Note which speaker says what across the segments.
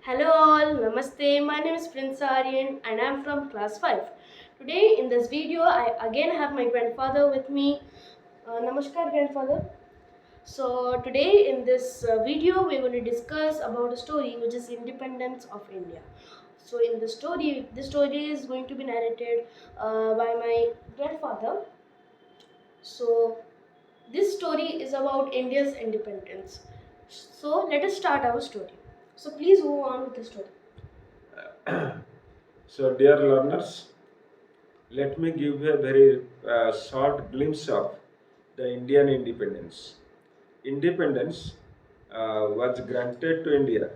Speaker 1: Hello all, Namaste. My name is Prince Aryan and I am from class 5. Today in this video I again have my grandfather with me. Namaskar grandfather. So today in this video we're going to discuss about a story which is independence of India. So in this story is going to be narrated by my grandfather. So this story is about India's independence. So let us start our story. So please move on with the story.
Speaker 2: So, dear learners, let me give you a very short glimpse of the Indian independence. Independence was granted to India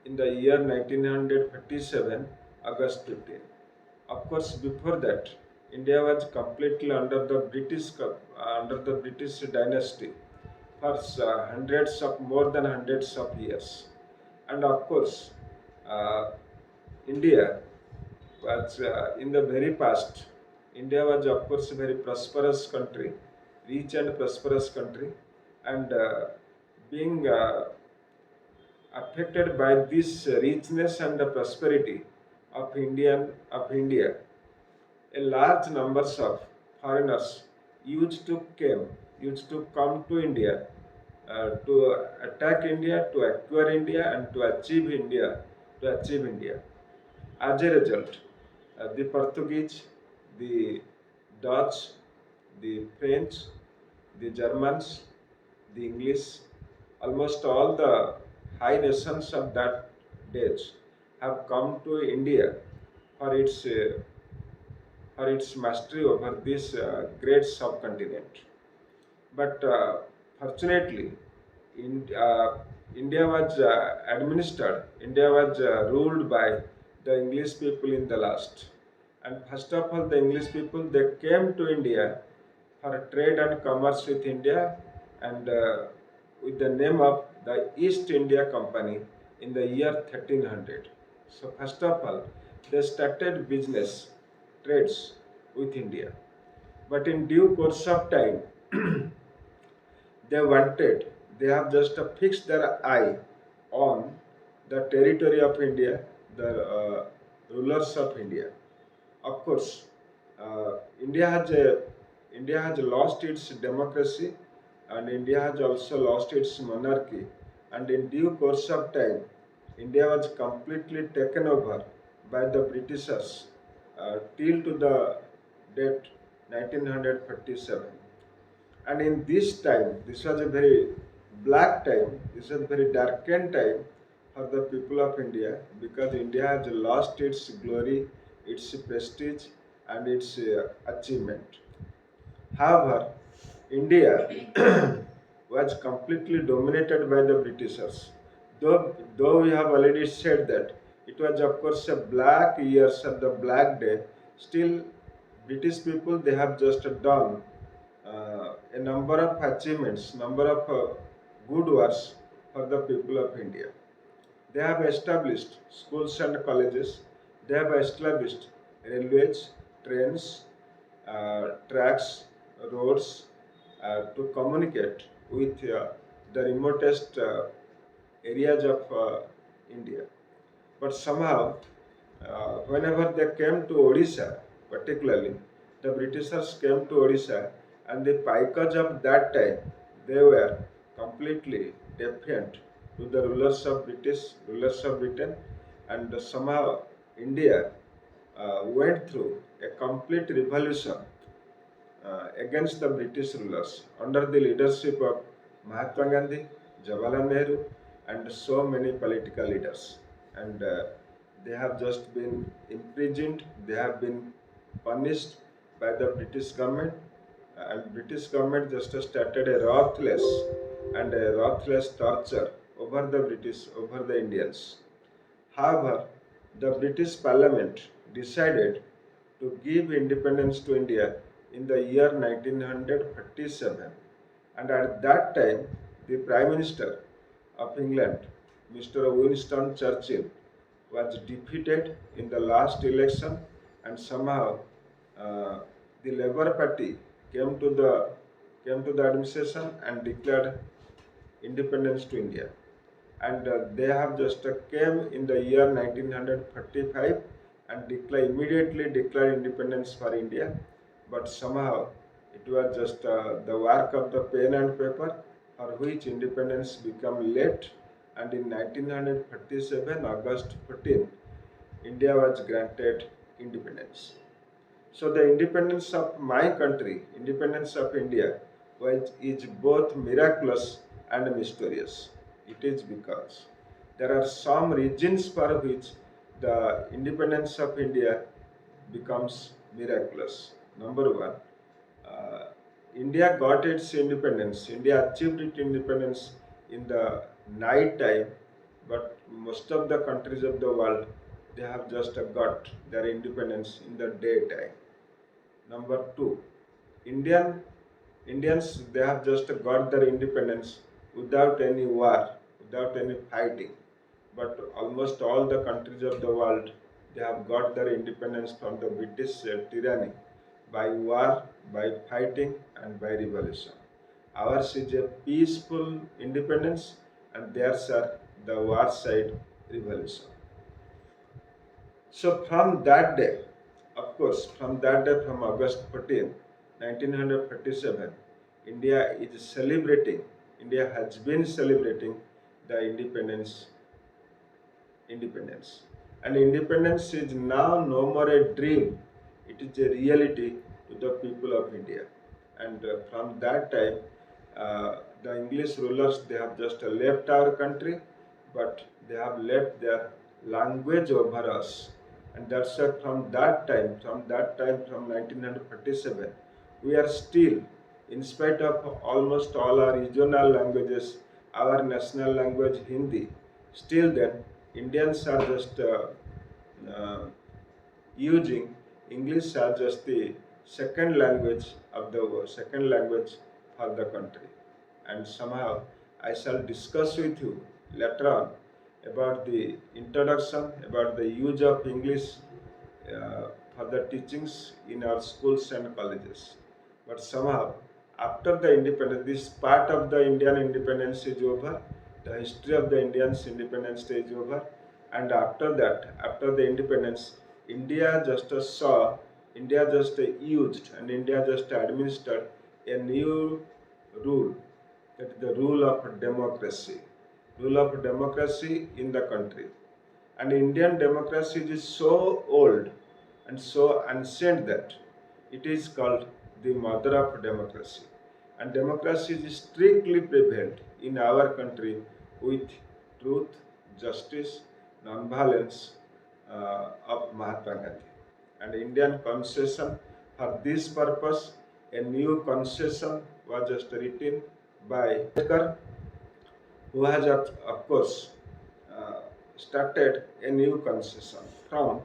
Speaker 2: in the year 1957, August 15. Of course, before that, India was completely under the British dynasty for more than hundreds of years, and of course, uh, India was in the very past. India was, of course, a very prosperous country, rich and prosperous country, and being affected by this richness and the prosperity of India, a large numbers of foreigners used to come to India to attack India, to acquire India, and to achieve India. As a result, the Portuguese, the Dutch, the French, the Germans, the English, almost all the high nations of that days have come to India for its mastery over this great subcontinent. But fortunately, in, uh, India was ruled by the English people in the last. And first of all, the English people, they came to India for trade and commerce with India and with the name of the East India Company in the year 1300. So first of all, they started business, trades with India. But in due course of time, they wanted, they have just fixed their eye on the territory of India, the rulers of India. Of course, uh, India has a, India has lost its democracy, and India has also lost its monarchy. And in due course of time, India was completely taken over by the Britishers till to the date 1947. And in this time, this was a very black time, this was a very darkened time for the people of India because India has lost its glory, its prestige, and its achievement. However, India was completely dominated by the Britishers. Though we have already said that it was, of course, a black years of the black day, still British people they have just done a number of achievements, number of good works for the people of India. They have established schools and colleges. They have established railways, trains, tracks, roads to communicate with the remotest areas of India. But somehow, whenever they came to Odisha, particularly, the Britishers came to Odisha, and the Paikas of that time, they were completely defiant to the rulers of Britain, and somehow India went through a complete revolution against the British rulers under the leadership of Mahatma Gandhi, Jawaharlal Nehru, and so many political leaders. And they have just been imprisoned, they have been punished by the British government, and British government just started a ruthless torture over the Indians. However, the British Parliament decided to give independence to India in the year 1947, and at that time, the Prime Minister of England, Mr. Winston Churchill, was defeated in the last election, and somehow uh, the Labour Party came to the administration and declared independence to India. and they have just came in the year 1945 and immediately declared independence for India. But somehow it was just the work of the pen and paper, for which independence became late. And in 1947, August 14, India was granted independence. So the independence of my country, independence of India, is both miraculous and mysterious. It is because there are some reasons for which the independence of India becomes miraculous. Number one, uh, India got its independence. India achieved its independence in the night time, but most of the countries of the world, they have just got their independence in the daytime. Number two, Indian Indians, they have just got their independence without any war, without any fighting. But almost all the countries of the world, they have got their independence from the British tyranny by war, by fighting, and by revolution. Ours is a peaceful independence, and theirs are the war side revolution. So from that day, of course, from that day, from August 14, 1947, India is celebrating, India has been celebrating the independence. And independence is now no more a dream, it is a reality to the people of India. And from that time, the English rulers, they have just left our country, but they have left their language over us. And that's why from 1947, we are still, in spite of almost all our regional languages, our national language Hindi, still then Indians are just uh, using English as just the second language for the country. And somehow I shall discuss with you later on about the introduction, about the use of English for the teachings in our schools and colleges. But somehow, after the independence, this part of the Indian independence is over, the history of the Indians independence is over, and after that, after the independence, India just saw, India just used, and India just administered a new rule, that is the rule of democracy in the country. And Indian democracy is so old and so ancient that it is called the mother of democracy. And democracy is strictly prevailed in our country with truth, justice, non-violence of Mahatma Gandhi. And Indian constitution, for this purpose, a new constitution was just written by Ambedkar, who has, of course, uh, started a new constitution from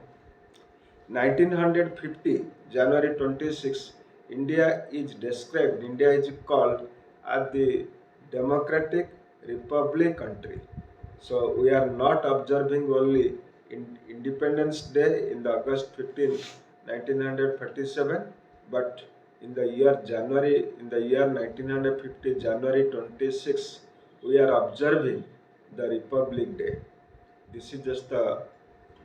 Speaker 2: 1950, January 26, India is called as the Democratic Republic country. So we are not observing only Independence Day in the August 15, 1947, but in the year 1950, January 26, we are observing the Republic Day. This is just a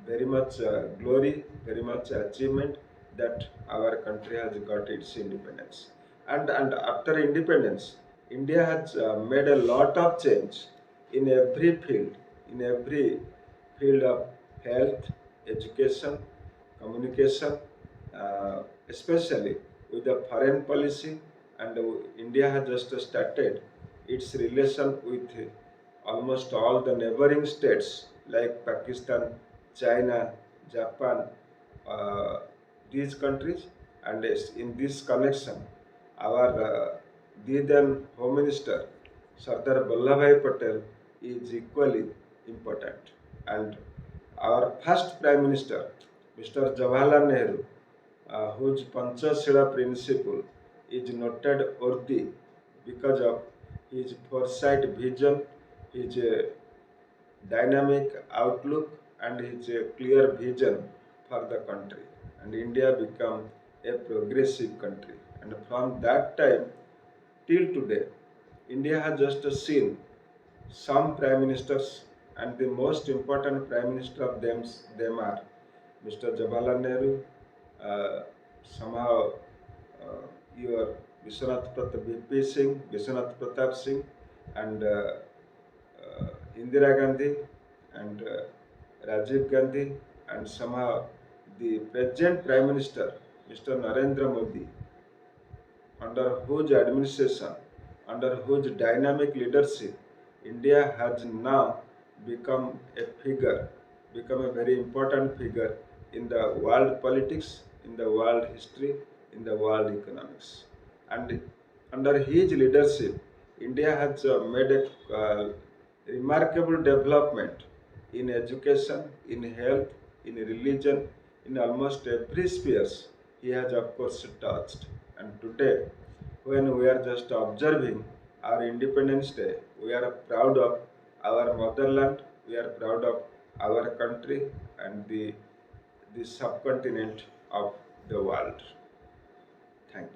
Speaker 2: very much glory, very much achievement that our country has got its independence. And after independence, India has made a lot of change in in every field of health, education, communication, especially with the foreign policy. And India has just started its relation with almost all the neighboring states like Pakistan, China, Japan, uh, these countries. And in this connection, our then Home Minister Sardar Vallabhbhai Patel is equally important. And our first Prime Minister, Mr. Jawaharlal Nehru, whose Panchashila principle is noted worthy because of his foresight vision, his dynamic outlook, and his clear vision for the country. And India became a progressive country. And from that time till today, India has just seen some prime ministers and the most important prime minister of them are Mr. Jawaharlal Nehru, uh, somehow your Vishwanath Pratap VP Singh, Vishwanath Pratap Singh, and Indira Gandhi, and Rajiv Gandhi, and somehow the present Prime Minister, Mr. Narendra Modi, under whose administration, under whose dynamic leadership, India has now become a figure, become a very important figure in the world politics, in the world history, in the world economics. And under his leadership, India has made a remarkable development in education, in health, in religion, in almost every spheres he has of course touched. And today, when we are just observing our Independence Day, we are proud of our motherland, we are proud of our country and the subcontinent of the world. Thank you.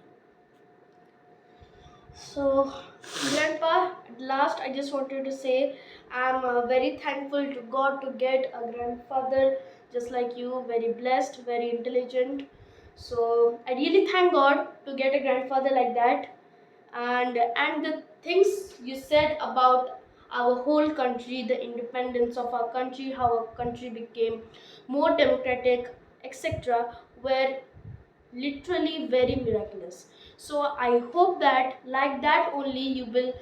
Speaker 1: So, Grandpa, at last I just wanted to say I'm very thankful to God to get a grandfather just like you, very blessed, very intelligent. So, I really thank God to get a grandfather like that. And the things you said about our whole country, the independence of our country, how our country became more democratic, etc., were literally very miraculous. So I hope that like that only you will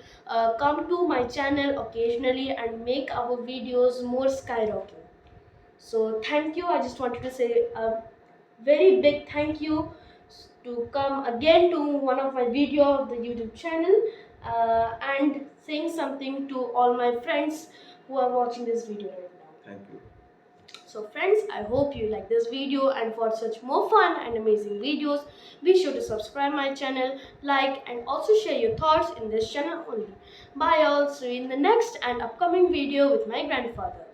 Speaker 1: come to my channel occasionally and make our videos more skyrocket. So thank you. I just wanted to say a very big thank you to come again to one of my video of the YouTube channel, and saying something to all my friends who are watching this video right now.
Speaker 2: Thank you.
Speaker 1: So friends, I hope you like this video, and for such more fun and amazing videos, be sure to subscribe my channel, like, and also share your thoughts in this channel only. Bye all, see you in the next and upcoming video with my grandfather.